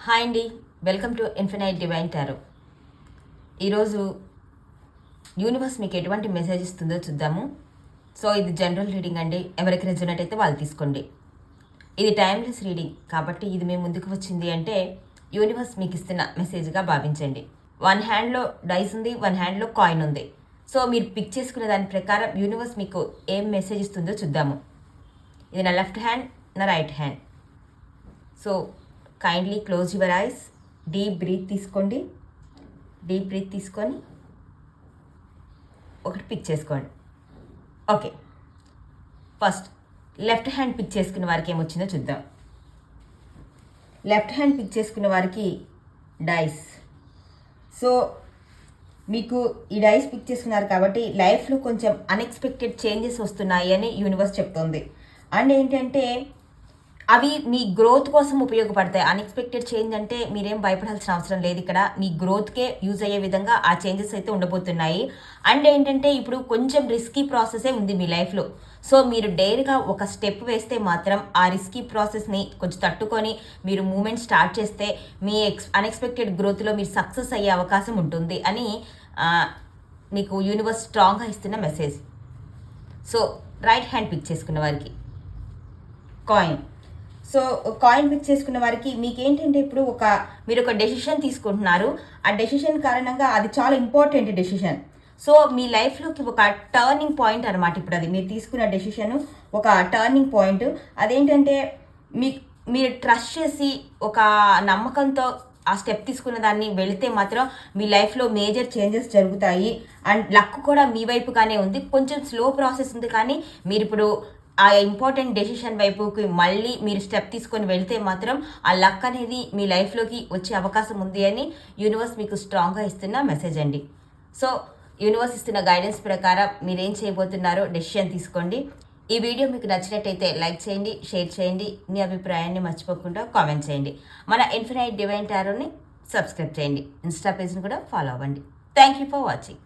Hi అండి, welcome to infinite divine tarot. ఈరోజు universe మీకు ఎటువంటి మెసేజ్ ఇస్తుందో చూద్దాము. సో ఇది జనరల్ రీడింగ్ అండి. ఎవరికి రెజొనేట్ అయితే వాళ్ళు తీసుకోండి. ఇది టైమ్లెస్ రీడింగ్ కాబట్టి ఇది మేము ముందుకు వచ్చింది అంటే యూనివర్స్ మీకు ఇస్తున్న మెసేజ్గా భావించండి. వన్ హ్యాండ్లో డైస్ ఉంది, వన్ హ్యాండ్లో కాయిన్ ఉంది. సో మీరు పిక్ చేసుకునే దాని ప్రకారం యూనివర్స్ మీకు ఏం మెసేజ్ ఇస్తుందో చూద్దాము. ఇది నా లెఫ్ట్ హ్యాండ్, నా right hand. So kindly close your eyes. Deep breath తీసుకోండి. డీప్ బ్రీత్ తీసుకొని ఒకటి పిక్ చేసుకోండి. Okay, first left hand pick చేసుకున్న వారికి ఏమొచ్చిందో చూద్దాం. లెఫ్ట్ హ్యాండ్ పిక్ చేసుకున్న వారికి డైస్. సో మీకు ఈ డైస్ పిక్ చేసుకున్నారు కాబట్టి లైఫ్లో కొంచెం అన్ఎక్స్పెక్టెడ్ చేంజెస్ వస్తున్నాయి అని యూనివర్స్ చెప్తోంది. అండ్ ఏంటంటే అవి మీ గ్రోత్ కోసం ఉపయోగపడతాయి. అన్ఎక్స్పెక్టెడ్ చేంజ్ అంటే మీరేం భయపడాల్సిన అవసరం లేదు. ఇక్కడ మీ గ్రోత్కే యూజ్ అయ్యే విధంగా ఆ చేంజెస్ అయితే ఉండబోతున్నాయి. అండ్ ఏంటంటే ఇప్పుడు కొంచెం రిస్కీ ప్రాసెసే ఉంది మీ లైఫ్లో. సో మీరు డైరెక్ట్గా ఒక స్టెప్ వేస్తే మాత్రం ఆ రిస్కీ ప్రాసెస్ని కొంచెం తట్టుకొని మీరు మూమెంట్ స్టార్ట్ చేస్తే మీ అన్ఎక్స్పెక్టెడ్ గ్రోత్లో మీరు సక్సెస్ అయ్యే అవకాశం ఉంటుంది అని మీకు యూనివర్స్ స్ట్రాంగ్గా ఇస్తున్న message. So right hand pick చేసుకున్న వారికి కాయిన్. సో కాయిన్ పిక్ చేసుకున్న వారికి మీకు ఏంటంటే ఇప్పుడు మీరు ఒక డెసిషన్ తీసుకుంటున్నారు. ఆ డెసిషన్ కారణంగా అది చాలా ఇంపార్టెంట్ డెసిషన్. సో మీ లైఫ్లోకి ఒక టర్నింగ్ పాయింట్ అనమాట. ఇప్పుడు అది మీరు తీసుకున్న డెసిషన్ ఒక టర్నింగ్ పాయింట్. అదేంటంటే మీరు ట్రస్ట్ చేసి ఒక నమ్మకంతో ఆ స్టెప్ తీసుకున్న దాన్ని వెళితే మాత్రం మీ లైఫ్లో మేజర్ చేంజెస్ జరుగుతాయి. అండ్ లక్ కూడా మీ వైపుగానే ఉంది. కొంచెం స్లో ప్రాసెస్ ఉంది కానీ మీరు ఇప్పుడు ఆ ఇంపార్టెంట్ డెసిషన్ వైపుకి మళ్ళీ మీరు స్టెప్ తీసుకొని వెళ్తే మాత్రం ఆ లక్ అనేది మీ లైఫ్లోకి వచ్చే అవకాశం ఉంది అని యూనివర్స్ మీకు స్ట్రాంగ్గా ఇస్తున్న మెసేజ్ అండి. సో యూనివర్స్ ఇస్తున్న గైడెన్స్ ప్రకారం మీరేం చేయబోతున్నారో డెసిషన్ తీసుకోండి. ఈ వీడియో మీకు నచ్చినట్టయితే లైక్ చేయండి, షేర్ చేయండి, మీ అభిప్రాయాన్ని మర్చిపోకుండా కామెంట్ చేయండి. మన ఇన్ఫినైట్ డివైన్ టారోని సబ్స్క్రైబ్ చేయండి. ఇన్స్టా పేజ్ని కూడా ఫాలో అవ్వండి. Thank you for watching.